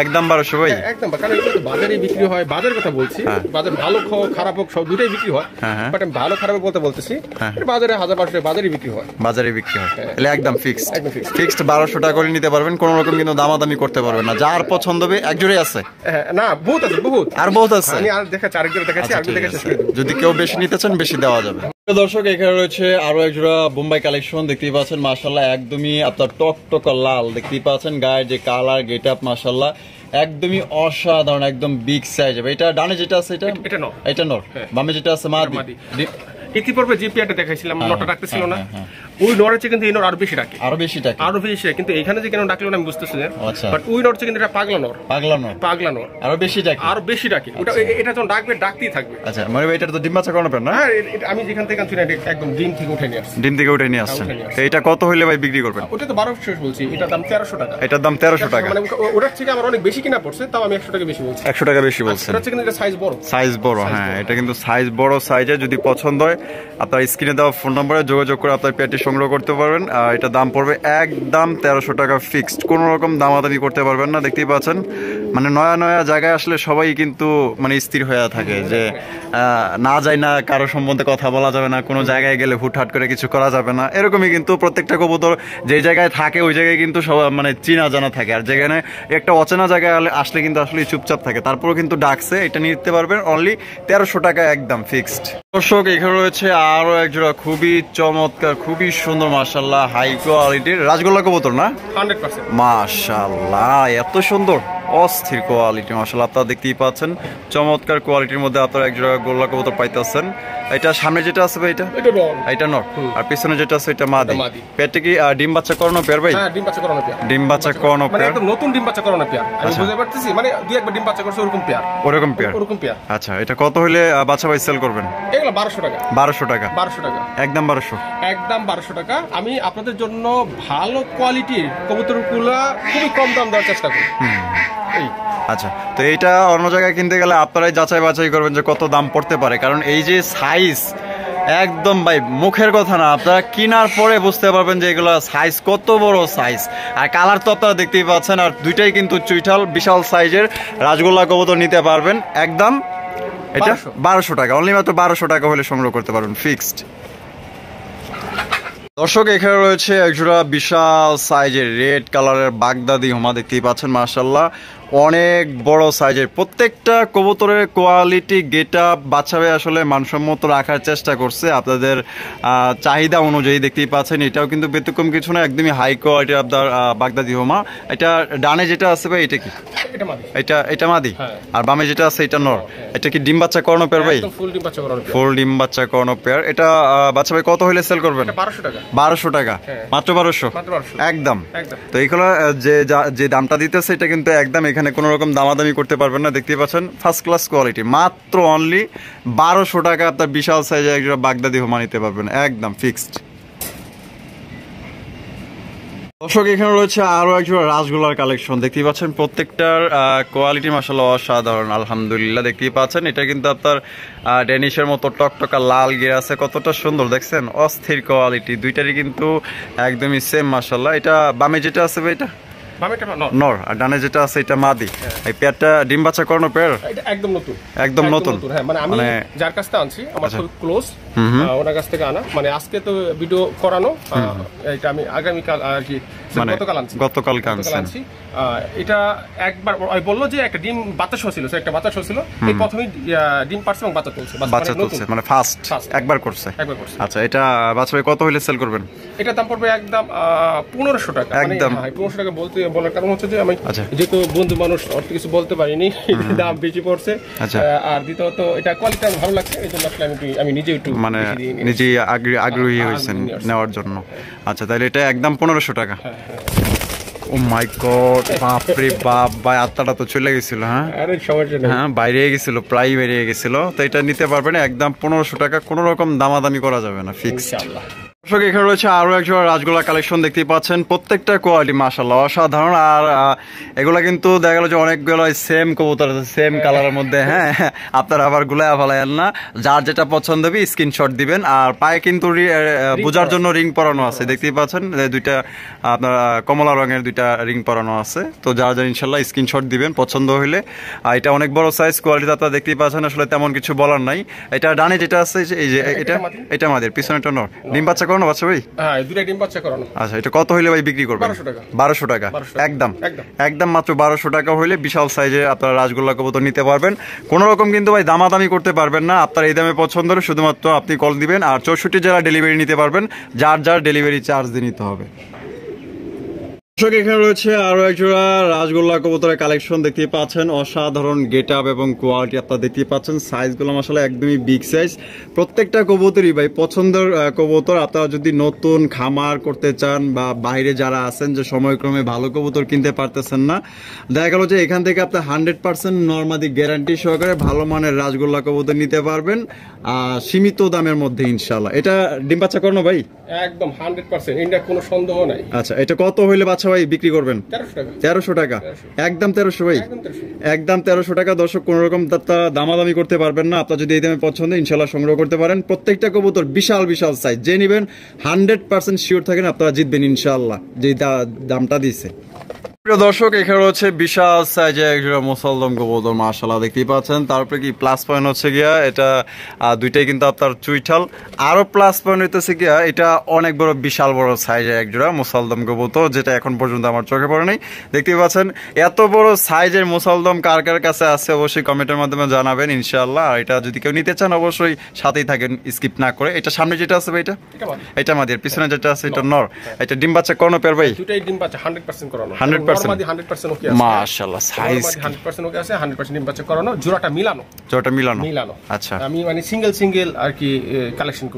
একদম 1200 ভাই? একদম, কারণ এগুলো তো বাজারে বিক্রি হয়। বাজারের কথা বলছি, বাজার ভালো খারাপ হোক সব দুটাই বিক্রি হয়, বাট আমি ভালো খারাপ বলতেছি বাজারে 1000-1200 বাজারে বিক্রি হয়। বাজারে বিক্রি হয়, তাহলে একদম ফিক্সড। ফিক্সড 1200 টাকা করে নিতে পারবেন, কোনো রকম কিন্তু দামাদামি করতে পারবেন না। যার পছন্দ হবে এক জোড়ে আছে না, বহুত আছে, বহুত আর বহুত আছে। আমি আর দেখাচ্ছি, আরেকজন দেখাচ্ছি, আরেকজন দেখাচ্ছি। যদি কেউ বেশি নিতে চান বেশি দেওয়া যাবে। দর্শক, এখানে রয়েছে আরো এক জোড়া বোম্বাই কালেকশন, দেখতেই পাচ্ছেন মাশাআল্লাহ একদমই আপনার টকটক লাল, দেখতেই পাচ্ছেন গায়ের যে কালার গেট আপ মাশাআল্লাহ একদমই অসাধারণ, একদম বিগ সাইজ। এটা ডানে যেটা আছে এটা নর, বামে যেটা আছে মাদি। ইতিপূর্বে যে পেয়ারটা দেখাইছিলাম, নটা ডাকতেছিল না, ওই নরের চেয়ে কিন্তু এই নর আরো বেশি ডাকে, আরো বেশি ডাকে। কিন্তু এখানে যে কেন ডাকলো না আমি বুঝতেছি না, বাট ওই নর চেয়ে কিন্তু এটা পাগলা নর আরো বেশি ডাকে। ওটা এটা যখন ডাকবে ডাকতেই থাকবে। আচ্ছা, মানে এটা তো ডিম বাচ্চা করানো পেন না? আমি যেখান থেকে আনছি একদম ডিম থেকে উঠে নিয়ে আসছি। ডিম থেকে উঠে নিয়ে আসছেন। এটা কত হইলে ভাই বিক্রি করবেন? ওটা তো 1200 বলছি, এটার দাম 1300 টাকা। এটার দাম 1300 টাকা, মানে ওটার থেকে আমার অনেক বেশি কিনা পড়ছে, তাও আমি 100 টাকা বেশি বলছি। 100 টাকা বেশি বলছেন? এটা কিন্তু এটা সাইজ বড়। হ্যাঁ, এটা কিন্তু সাইজ বড় সাইজে। যদি পছন্দ হয় আপনার স্ক্রিনে দেওয়া ফোন নম্বরে যোগাযোগ করে আপনার পেয়ারটি সংগ্রহ করতে পারবেন। আর এটা দাম পড়বে একদম 1300 টাকা ফিক্সড, কোনো রকম দামাদামি করতে পারবেন না। দেখতেই পাচ্ছেন, মানে নয়া জায়গায় আসলে সবাই কিন্তু মানে স্থির হয়ে থাকে যে না যায় না, কারো সম্বন্ধে কথা বলা যাবে না, কোনো জায়গায় গেলে হুটহাট করে কিছু করা যাবে না, এরকমই কিন্তু প্রত্যেকটা কবুতর যে জায়গায় থাকে ওই জায়গায় কিন্তু সব মানে চিনা জানা থাকে। আর যেখানে একটা অচেনা জায়গায় আসলে কিন্তু আসলে চুপচাপ থাকে, তারপরেও কিন্তু ডাকছে। এটা নিতে পারবেন অনলি 1300 টাকা, একদম ফিক্সড। দর্শক, এখানে রয়েছে আরো এক জোড়া খুবই চমৎকার, খুবই সুন্দর মাশাআল্লাহ হাই কোয়ালিটির রাজগোল্লা কবুতর না? 100% মাশাআল্লাহ, এত সুন্দর অস্থির কোয়ালিটি মাশাআল্লাহ। আপনারা দেখতেই পাচ্ছেন চমৎকার কোয়ালিটির মধ্যে আপনারা এক জোড়া গোল্লা কবুতর পাইতেছেন। এটা সামনে যেটা আছে ভাই এটা নর, আর পিছনে যেটা আছে এটা মাদি। পেটে কি ডিম বাচ্চা করানো পেয়ার ভাই? হ্যাঁ, ডিম বাচ্চা করানো পেয়ার। ডিম বাচ্চা করানো পেয়ার, মানে একদম নতুন ডিম বাচ্চা করানো পেয়ার। আমি বুঝতে পারতেছি, মানে দুই একবার ডিম বাচ্চা করছে ওরকম পেয়ার। ওরকম পেয়ার। আচ্ছা, এটা কত হইলে বাচ্চা ভাই সেল করবেন? এগুলো 1200 টাকা। 1200 টাকা? 1200 টাকা, একদম 1200। একদম 1200 টাকা। আমি আপনাদের জন্য ভালো কোয়ালিটির কবুতরগুলো খুবই কম দাম দেওয়ার চেষ্টা করি। আচ্ছা, তো এইটা অন্য জায়গায় কিনতে গেলে আপনারাই যাচাই বাছাই করবেন যে কত দাম পড়তে পারে, কারণ এই যে সাইজ একদম ভাই মুখের কথা না, আপনারা কেনার পরে বুঝতে পারবেন যে এগুলো সাইজ কত বড় সাইজ। আর কালার তো আপনারা দেখতেই পাচ্ছেন, আর দুইটাই কিন্তু চুইঠাল বিশাল সাইজের রাজগোল্লা কবুতর নিতে পারবেন একদম। এটা 1200 টাকা, অনলি মাত্র 1200 টাকা হলে সংগ্রহ করতে পারবেন ফিক্সড। দর্শক, এখানে রয়েছে একজোড়া বিশাল সাইজের রেড কালারের বাগদাদি হোমা, দেখতেই পাচ্ছেন মাশাআল্লাহ অনেক বড় সাইজের। প্রত্যেকটা কবুতরের কোয়ালিটি গেট আপ বাচ্চাবে আসলে মানসম্মত রাখার চেষ্টা করছে আপনাদের চাহিদা অনুযায়ী। দেখতেই পাচ্ছেন এটাও কিন্তু ব্যতিক্রম কিছু না, একদমই হাই কোয়ালিটি আপনার বাগদাদি হোমা। এটা ডানে যেটা আছে ভাই এটা কি? এটা মাদি, আর বামে যেটা আছে এটা নর। এটা কি ডিম বাচ্চা করানো পেয়ার ভাই? ফুল ডিম বাচ্চা করানো পেয়ার। এটা বাচ্চা ভাই কত হইলে সেল করবেন? 1200 টাকা, মাত্র 1200 একদম। তো এইগুলো যে দামটা দিতেছে এটা কিন্তু একদম, এখানে কোনো রকম দামাদামি করতে পারবেন না। দেখতেই পাচ্ছেন ফার্স্ট ক্লাস কোয়ালিটি, মাত্র অনলি 1200 টাকা আপনার বিশাল সাইজের একটা বাগদাদি হোমা নিতে পারবেন একদম ফিক্সড। দর্শক, এখানে রয়েছে আরো একজোড়া রাজগোল্লার কালেকশন, দেখতেই পাচ্ছেন প্রত্যেকটার কোয়ালিটি মাশাআল্লাহ অসাধারণ আলহামদুলিল্লাহ। দেখতেই পাচ্ছেন এটা কিন্তু আপনার ডেনিশের মতো টকটকা লাল গিয়ে আছে, কতটা সুন্দর দেখছেন, অস্থির কোয়ালিটি। দুইটারই কিন্তু একদমই সেম মাশাআল্লাহ। এটা বামে যেটা আছে ভাই এটা নর, আর ডানে যেটা আছে এটা মাদি। এই পেয়ারটা ডিম বাচ্চা করানো পেয়ার? একদম নতুন। হ্যাঁ, মানে আমি যার কাছ থেকে আনছি আমার খুব ক্লোজ, ওনার কাছ থেকে আনা। মানে আজকে তো ভিডিও করানো, এটা আমি আগামীকাল আর কি গতকালকে আনছি। এটা একবার বললো যে একটা ডিম বাচ্চা শো ছিল, একটা বাচ্চা শো ছিল, এই প্রথমেই ডিম পারছে এবং বাচ্চা তুলছে, মানে ফার্স্ট একবার করছে। আচ্ছা, এটা বাচ্চা কত হইলে সেল করবেন? এটা দাম পড়বে একদম 1500 টাকা। একদম 1500 টাকা বলার কারণ হচ্ছে যে আমি যেহেতু বন্ধু মানুষ অত কিছু বলতে পারিনি, দাম বেশি পড়ছে। আর দ্বিতীয়ত এটা কোয়ালিটি ভালো লাগছে, এই জন্য আসলে আমি নিজে একটু মানে নিজেই আগ্রহী হয়েছেন নেওয়ার জন্য। আচ্ছা, তাহলে এটা একদম 1500 টাকা। ও মাই গড, বাপ রে বাপ ভাই, আত্মাটা তো চলে গেছিল। হ্যাঁ আরে সমস্যা নেই, হ্যাঁ বাইরে গেছিল, প্রায় বেরিয়ে গেছিল। তো এটা নিতে পারবেন একদম 1500 টাকা, কোনো রকম দামাদামি করা যাবে না, ফিক্স। ইনশাআল্লাহ। দর্শক এখানে রয়েছে আরো এক জোড়া রাজগোল্লা কালেকশন, দেখতেই পাচ্ছেন প্রত্যেকটা কোয়ালিটি মাশাআল্লাহ অসাধারণ। আর এগুলা কিন্তু দেখা গেল যে অনেকগুলো সেম কবুতর আছে, সেম কালারের মধ্যে। হ্যাঁ আপনারা আবার গুলায়া ফেলায়েন না, যার যেটা পছন্দ হবে স্ক্রিনশট দিবেন। আর পায়ে কিন্তু বোঝার জন্য রিং পরানো আছে, দেখতেই পাচ্ছেন দুইটা আপনার কমলা রঙের দুইটা রিং পরানো আছে। তো যারা যারা ইনশাল্লাহ স্ক্রিনশট দিবেন পছন্দ হইলে। এটা অনেক বড় সাইজ, কোয়ালিটি আপনারা দেখতেই পাচ্ছেন, আসলে তেমন কিছু বলার নাই। এটা ডানে যেটা আছে এই যে এটা আমাদের পিছনেটা নর, ডিম বাচ্চা করানো বাচ্চা ভাই? হ্যাঁ দুইটা ডিম বাচ্চা করানো। আচ্ছা এটা কত হইলে ভাই বিক্রি করবেন? 1200 টাকা। 1200 টাকা একদম একদম মাত্র 1200 টাকা হইলে বিশাল সাইজে আপনারা রাজগোল্লা কবুতর নিতে পারবেন। কোনো রকম কিন্তু ভাই দামাদামি করতে পারবেন না। আপনার এই দামে পছন্দ হলে শুধুমাত্র আপনি কল দিবেন, আর 64 জেলা ডেলিভারি নিতে পারবেন, যার যার ডেলিভারি চার্জ দিয়ে নিতে হবে। দর্শক এখানে রয়েছে আরো এক জোড়া রাজগোল্লা কবুতরের কালেকশন, দেখতেই পাচ্ছেন অসাধারণ গেট আপ এবং কোয়ালিটি আপনারা দেখতেই পাচ্ছেন। সাইজগুলো আসলে একদমই বিগ সাইজ, প্রত্যেকটা কবুতরই ভাই পছন্দের কবুতর। আপনারা যদি নতুন খামার করতে চান বা বাইরে যারা আছেন যে সময়ক্রমে ভালো কবুতর কিনতে পারতেছেন না, দেখা গেল যে এখান থেকে আপনি 100% নরমাদি গ্যারান্টি সহকারে ভালো মানের রাজগোল্লা কবুতর নিতে পারবেন সীমিত দামের মধ্যে ইনশাআল্লাহ। এটা ডিম বাচ্চা করানো ভাই? একদম 100%, এটা কোনো সন্দেহ নাই। আচ্ছা এটা কত হইলে বাচ্চা ভাই বিক্রি করবেন? 1300 টাকা একদম 1300 ভাই, একদম 1300 টাকা। দর্শক কোন রকম দামাদামি করতে পারবেন না। আপনার যদি এই দামে পছন্দ ইনশাল্লাহ সংগ্রহ করতে পারেন। প্রত্যেকটা কবুতর বিশাল বিশাল সাইজ, যে নিবেন 100% শিওর থাকেন আপনারা জিতবেন ইনশাল্লাহ, যে দামটা দিছে। প্রিয় দর্শক এখানে হচ্ছে বিশাল সাইজে একজোড়া মুসলদম কবুতর মাশাআল্লাহ দেখতেই পাচ্ছেন। তারপরে কি প্লাস পয়েন্ট হচ্ছে গিয়া এটা দুইটাই কিন্তু আপনার চুইঠাল। আরো প্লাস পয়েন্ট হইতেছে গিয়া এটা অনেক বড় বিশাল বড় সাইজে একজোড়া মুসলদম কবুতর, যেটা এখন পর্যন্ত আমার চোখে পড়ে নাই। দেখতেই পাচ্ছেন এত বড় সাইজের মুসলদম কার কার কাছে আছে অবশ্যই কমেন্টের মাধ্যমে জানাবেন ইনশাআল্লাহ। আর এটা যদি কেউ নিতে চান অবশ্যই সাথেই থাকেন, স্কিপ না করে। এটা সামনে যেটা আছে ভাই এটা মাদির, পিছনে যেটা আছে এটা নর। এটা ডিম বাচ্চা করানো পেয়ার ভাই? দুটাই ডিম বাচ্চা 100% করানো। 100% ওকে আছে মাশাআল্লাহ, সাইজ 100% ওকে আছে, 100% ডিম বাচ্চা করানো, জোড়াটা মিলানো। আচ্ছা আমি মানে সিঙ্গেল আর কি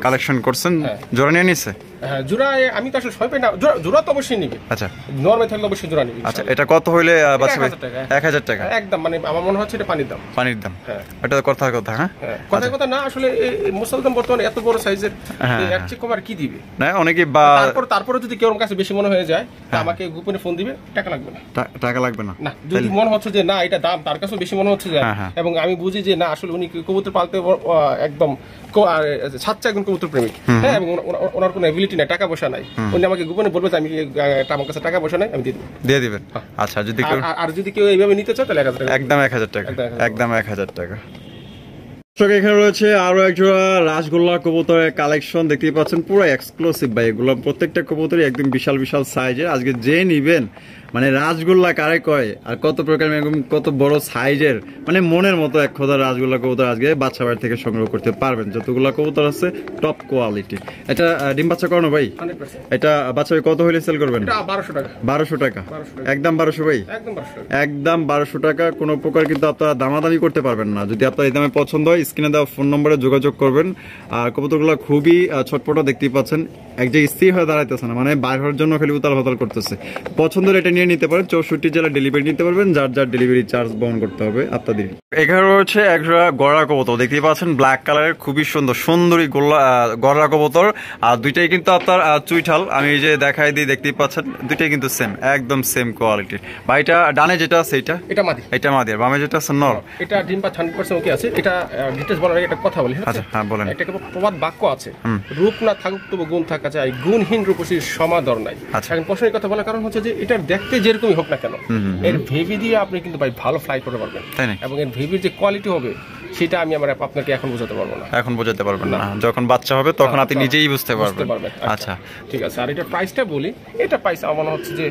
কালেকশন করছেন, জোড়া নিয়ে নিছে? হ্যাঁ জোড়া আমি তো আসলে সবাই পাই না, জোড়া তো অবশ্যই নিবে। আচ্ছা নরমাল থাকলে অবশ্যই জোড়া নিবে। আচ্ছা এটা কত হইলে বাচ্চা ভাই? 1000 টাকা একদম, মানে আমার মনে হচ্ছে এটা পানির দাম। হ্যাঁ এটা কথা হ্যাঁ কথা না, আসলে মুসলমান বর্তমানে এত বড় সাইজের এর চেয়ে কম আর কি দিবে না অনেকে। তারপরে যদি কেউ কাছে বেশি মনে হয়ে যায় আমাকে গোপনে ফোন দিবে, টাকা লাগবে না। না যদি মনে হচ্ছে যে না এটা দাম তার কাছে বেশি মনে হচ্ছে যে, এবং আমি বুঝি যে না আসলে উনি কবুতর পালতে একদম সাচ্চা একজন কবুতর প্রেমিক, হ্যাঁ, এবং ওনার কোনো এবিলিটি নাই, টাকা পয়সা নাই, উনি আমাকে গোপনে বলবে যে আমি আমার কাছে টাকা পয়সা নাই, আমি দিয়ে দিবেন। আচ্ছা যদি কেউ এইভাবে নিতে চায় তাহলে 1000 টাকা, একদম 1000 টাকা, একদম 1000 টাকা। এখানে রয়েছে আরো এক জোড়া রাজগোল্লা কবুতরের কালেকশন, দেখতেই পাচ্ছেন পুরো এক্সক্লুসিভ ভাই। এগুলো প্রত্যেকটা কবুতরই একদম বিশাল বিশাল সাইজের। আজকে যে নিবেন মানে রাজগোল্লা কারে কয় আর কত প্রকার কত বড় সাইজের, মানে মনের মতো এক খোদার রাজগোল্লা কবুতর আজকে বাচ্চা বাড়ি থেকে সংগ্রহ করতে পারবেন। যতগুলা কবুতর আছে টপ কোয়ালিটি। এটা ডিম বাচ্চা করানো ভাই? 100%। এটা বাচ্চা কত হইলে সেল করবেন? 1200 টাকা একদম 1200 ভাই, একদম 1200 টাকা। কোনো প্রকার কিন্তু আপনারা দামাদামি করতে পারবেন না। যদি আপনার এই দামে পছন্দ হয় স্ক্রিনে দেওয়া ফোন নম্বরে যোগাযোগ করবেন। আর কবুতরগুলো খুবই ছটপটা, দেখতেই পাচ্ছেন এক জায়গায় স্থির হয়ে দাঁড়াইতেছে না, মানে বাইর হওয়ার জন্য খালি উতাল হতাল করতেছে। পছন্দের এটা নিয়ে নিতে পারেন, 64 জেলা ডেলিভারি নিতে পারবেন, যার যার ডেলিভারি চার্জ বহন করতে হবে আপনাদের। এখানে রয়েছে একটা গড়া কবুতর, দেখতেই পাচ্ছেন ব্ল্যাক কালারের, খুবই সুন্দরী গড়া কবুতর। আর দুইটাই কিন্তু আপনার চুইঠাল, আমি এই যে দেখাই দিই, দেখতেই পাচ্ছেন দুইটাই কিন্তু সেম, একদম সেম কোয়ালিটি। বা এটা ডানে যেটা আছে এটা মাদি, আর বামে যেটা আছে নর। এটা ডিম পাচ্ছ 100% ওকে আছে। এটা ডিটেইলস বলার আগে একটা কথা বলি। আচ্ছা হ্যাঁ বলেন। একটা প্রবাদ বাক্য আছে, রূপ না থাকুক তবু গুণ থাকা চাই, গুণহীন রূপসী সমাদর নাই। এখন প্রশ্নের কথা বলার কারণ হচ্ছে যে এটা দেখতে যেরকমই হোক না কেন, এর ভেবি দিয়ে আপনি কিন্তু ভাই ভালো ফ্লাই করতে পারবেন, এবং এর ভেবির যে কোয়ালিটি হবে সেটা আমি আপনাকে এখন বোঝাতে পারবো না। এখন বোঝাতে পারবেন না, যখন বাচ্চা হবে তখন আপনি নিজেই বুঝতে পারবেন। আচ্ছা ঠিক আছে। আর এটার প্রাইসটা বলি, এটা প্রাইস আমার মনে হচ্ছে যে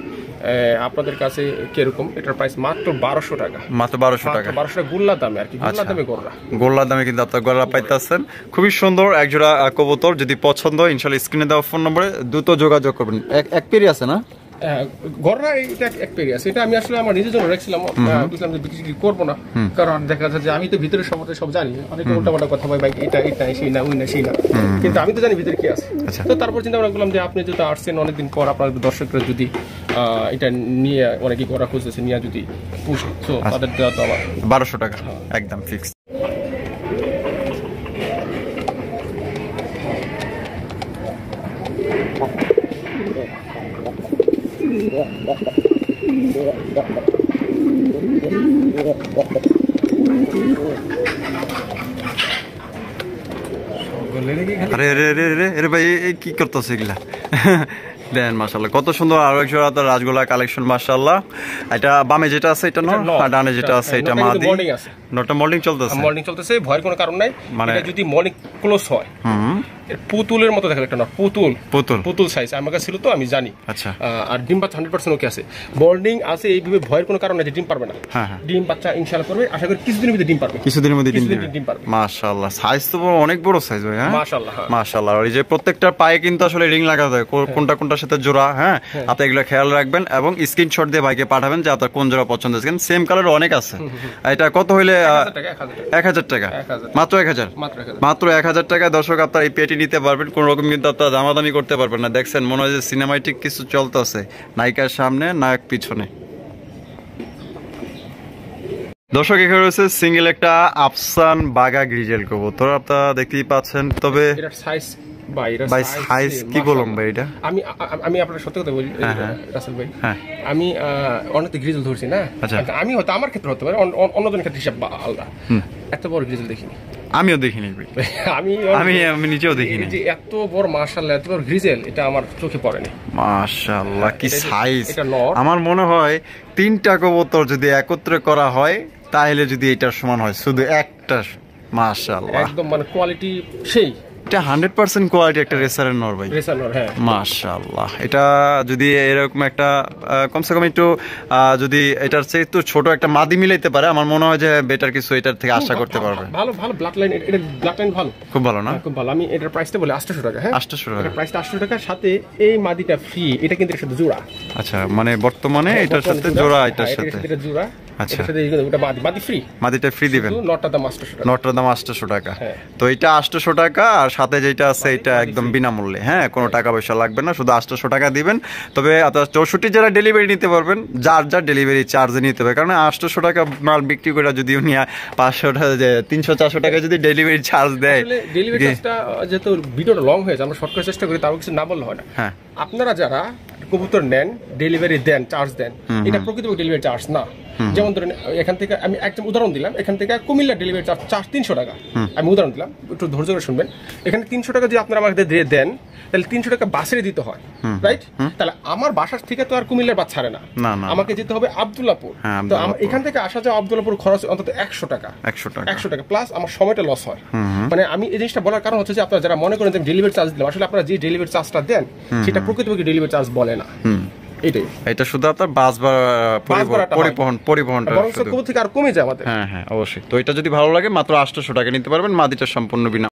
আপনাদের কাছে কিরকম, এটার প্রাইস মাত্র 1200 টাকা। মাত্র 1200 টাকা, 1200 টাকা গোল্লা দামে আর কি, গোল্লা দামে গোল্লা দামে কিন্তু আপনার গোল্লা পাইতেছেন। খুবই সুন্দর একজোড়া কবুতর, যদি পছন্দ হয় ইনশাআল্লাহ স্ক্রিনে দেওয়া ফোন নম্বরে দ্রুত যোগাযোগ করবেন। এক পেরি আছে না? গড়রা এটা এক পেয়ারি আছে, এটা আমি আসলে আমার নিজের জন্য রাখছিলাম, বুঝলাম যে বিক্রি করবো না, কারণ দেখা যাচ্ছে যে আমি তো ভিতরে সম্বন্ধে সব জানি, অনেকে উল্টাপাল্টা কথা বলে ভাই এটা এটা সেই না ওই না সেই না, কিন্তু আমি তো জানি ভিতরে কি আছে। তো তারপর চিন্তা ভাবনা করলাম যে আপনি যদি আসছেন অনেকদিন পর, আপনার দর্শকরা যদি এটা নিয়ে অনেকে গড়া খুঁজতেছে নিয়ে যদি পুষে, তো তাদের দেওয়া তো আমার 1200 টাকা একদম ফিক্স। আরে রে রে রে রে ভাই কি করতেছে এগুলা দেন মাশাআল্লাহ কত সুন্দর। আরো এক জোড়া রাজগোলা কালেকশন মাশাআল্লাহ। এটা বামে যেটা আছে এটা নর, আর ডানে যেটা আছে এটা মাদি। নটা মর্নিং চলতেছে, মর্নিং চলতেছে, ভয়ের কোনো কারণ নাই। মানে যদি মর্নিং ক্লোজ হয় পুতুলের মতো দেখা একটা নর, পুতুল পুতুল পুতুল সাইজ আমার কাছে ছিল তো আমি জানি। আচ্ছা, আর ডিম বাচ্চা 100% ওকে আছে, মর্নিং আছে, এইভাবে ভয়ের কোনো কারণ নাই যে ডিম পারবে না। ডিম বাচ্চা ইনশাআল্লাহ করবে, আশা করি কিছুদিনের মধ্যে ডিম পারবে, কিছুদিনের মধ্যে ডিম পারবে মাশাআল্লাহ। সাইজ তো অনেক বড় সাইজ ভাই। হ্যাঁ মাশাআল্লাহ মাশাআল্লাহ। আর এই যে প্রত্যেকটার পায়ে কিন্তু আসলে রিং লাগা যায়, কোনটা কোনটার সাথে জোড়া। হ্যাঁ আপনি এগুলো খেয়াল রাখবেন এবং স্ক্রিনশট দিয়ে ভাইকে পাঠাবেন যে আপনার কোন জোড়া পছন্দ হয়েছে। সেম কালার অনেক আছে। এটা কত হইলে 1000 টাকা? মাত্র 1000, মাত্র 1000 টাকা। দর্শক আপনার এই পেটি নিতে পারবেন, কোন রকম কিন্তু আপনার দামাদামি করতে পারবেন না। দেখছেন মনে হয় যে সিনেমাটিক কিছু চলতেছে, নায়িকার সামনে নায়ক পিছনে। দর্শক এখানে রয়েছে সিঙ্গেল একটা আফসান বাগা গ্রিজেল কবুতর, আপনারা দেখতেই পাচ্ছেন। তবে ভাই সাইজ কি বললাম ভাই, এটা আমি আপনার সত্যি কথা বলি রাসেল ভাই, আমি অনেক গ্রিজেল ধরছি না, আমি হয়তো আমার ক্ষেত্রে হতে পারে, অন্যজনের ক্ষেত্রে হিসাব আলাদা। এত বড় গ্রিজেল দেখিনি, আমিও দেখিনি, আমি নিজেও দেখিনি যে এত বড় মাশাআল্লাহ, এত বড় গ্রিজেল, এটা আমার চোখে পড়েনি। মাশাআল্লাহ কি সাইজ! আমার মনে হয় 3টা কবুতর যদি একত্রে করা হয় তাহলে যদি এটার সমান হয়, শুধু একটা। মাশাআল্লাহ একদম মানে কোয়ালিটি সেই, এটা 100% কোয়ালিটি একটা রেসারের নর ভাই। রেসার নর, হ্যাঁ মাশাআল্লাহ। এটা যদি এরকম একটা কমসে কম একটু যদি এটার চেয়ে একটু ছোট একটা মাদি মিলাইতে পারে, আমার মনে হয় যে বেটার কিছু এটার থেকে আশা করতে পারবে। ভালো ভালো ব্লাড লাইন, এটা ব্লাড লাইন ভালো, খুব ভালো না? খুব ভালো। আমি এটার প্রাইসটা বলি 800 টাকা। হ্যাঁ 800 টাকা প্রাইসটা, 800 টাকার সাথে এই মাদিটা ফ্রি। এটা কিন্তু এর সাথে জোড়া। আচ্ছা, মানে বর্তমানে এটার সাথে জোড়া, এটার সাথে এটা জোড়া। আচ্ছা, ওটা মাদি ফ্রি, মাদিটা ফ্রি দিবেন। নটটার দাম 800 টাকা, নটটার দাম 800 টাকা। তো এটা 800 টাকা, আর সাথে যেটা আছে এটা একদম বিনামূল্যে। হ্যাঁ কোনো টাকা পয়সা লাগবে না, শুধু 800 টাকা দিবেন। তবে আপনার 64 জেলা ডেলিভারি নিতে পারবেন, যার যার ডেলিভারি চার্জে নিতে হবে। কারণ 800 টাকা মাল বিক্রি করে যদি উনি 500 টাকা 300-400 টাকা যদি ডেলিভারি চার্জ দেয়, ডেলিভারি চার্জটা যেহেতু ভিডিওটা লং হয়েছে, আমরা শর্ট করে চেষ্টা করি, তাও কিছু না বললে হয় না। হ্যাঁ আপনারা যারা কবুতর নেন, ডেলিভারি দেন, চার্জ দেন, এটা প্রকৃতপক্ষে ডেলিভারি চার্জ না। যেমন ধরেন এখান থেকে আমি একদম উদাহরণ দিলাম, এখান থেকে কুমিল্লা ডেলিভারি চার্জ 300 টাকা, আমি উদাহরণ দিলাম, একটু ধৈর্য করে শুনবেন। এখানে 300 টাকা যদি আপনারা আমাকে দেন, তাহলে 300 টাকা বাসে দিতে হয়, রাইট? তাহলে আমার বাসার থেকে তো আর কুমিল্লার বাস ছাড়ে না, আমাকে যেতে হবে আব্দুল্লাহপুর। তো এখান থেকে আসা যাওয়া আব্দুল্লাহপুর খরচ অন্তত 100 টাকা, 100 টাকা প্লাস আমার সময়টা লস হয়। মানে আমি এই জিনিসটা বলার কারণ হচ্ছে যে আপনারা যারা মনে করেন যে ডেলিভারি চার্জ দিলাম, আসলে আপনারা যে ডেলিভারি চার্জটা দেন সেটা প্রকৃতপক্ষে ডেলিভারি চার্জ বলে না। এটা শুধু আপনার বাস বা পরিবহন থেকে আর কমে যায় আমাদের। হ্যাঁ হ্যাঁ অবশ্যই। তো এটা যদি ভালো লাগে মাত্র 800 টাকা নিতে পারবেন, মাদিটা সম্পূর্ণ বিনা।